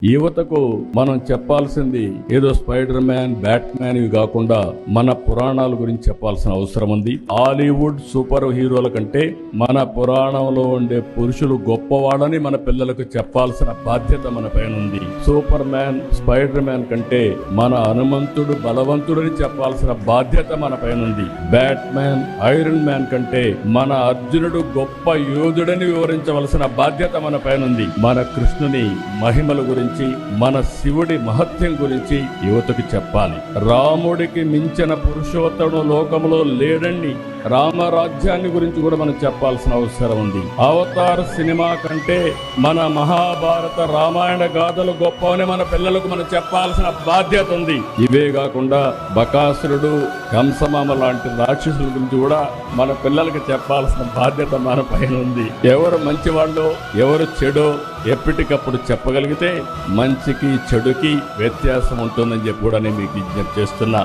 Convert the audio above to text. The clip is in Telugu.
యువతకు మనం చెప్పాల్సింది ఏదో స్పైడర్ మ్యాన్, బ్యాట్ మ్యాన్ ఇవి కాకుండా మన పురాణాల గురించి చెప్పాల్సిన అవసరం ఉంది. హాలీవుడ్ సూపర్ హీరోల కంటే మన పురాణంలో ఉండే పురుషులు గొప్పవాళ్ళని మన పిల్లలకు చెప్పాల్సిన బాధ్యత మన పైన ఉంది. సూపర్ మ్యాన్, స్పైడర్ మ్యాన్ కంటే మన హనుమంతుడు బలవంతుడని చెప్పాల్సిన బాధ్యత మన పైన ఉంది. బ్యాట్ మ్యాన్, ఐరన్ మ్యాన్ కంటే మన అర్జునుడు గొప్ప యోధుడని వివరించవలసిన బాధ్యత మన పైన ఉంది. మన కృష్ణుని మహిమల గురించి, మన శివుడి మహత్యం గురించి యువతకు చెప్పాలి. రాముడికి మించిన పురుషోత్తముడు లోకంలో లేడండి. రామరాజ్యాన్ని గురించి కూడా మనం చెప్పాల్సిన అవసరం ఉంది. అవతార్ సినిమా కంటే మన మహాభారత రామాయణ గాథలు గొప్పవని మన పిల్లలకు మనం చెప్పాల్సిన బాధ్యత ఉంది. ఇవే కాకుండా బకాసురుడు, కంసమామ లాంటి రాక్షసుల గురించి కూడా మన పిల్లలకు చెప్పాల్సిన బాధ్యత మన పైన ఉంది. ఎవరు మంచివాళ్ళో ఎవరు చెడో ఎప్పటికప్పుడు చెప్పగలిగితే మంచికి చెడుకి వ్యత్యాసం ఉంటుందని చెప్పి కూడా నేను మీకు విజ్ఞప్తి చేస్తున్నా.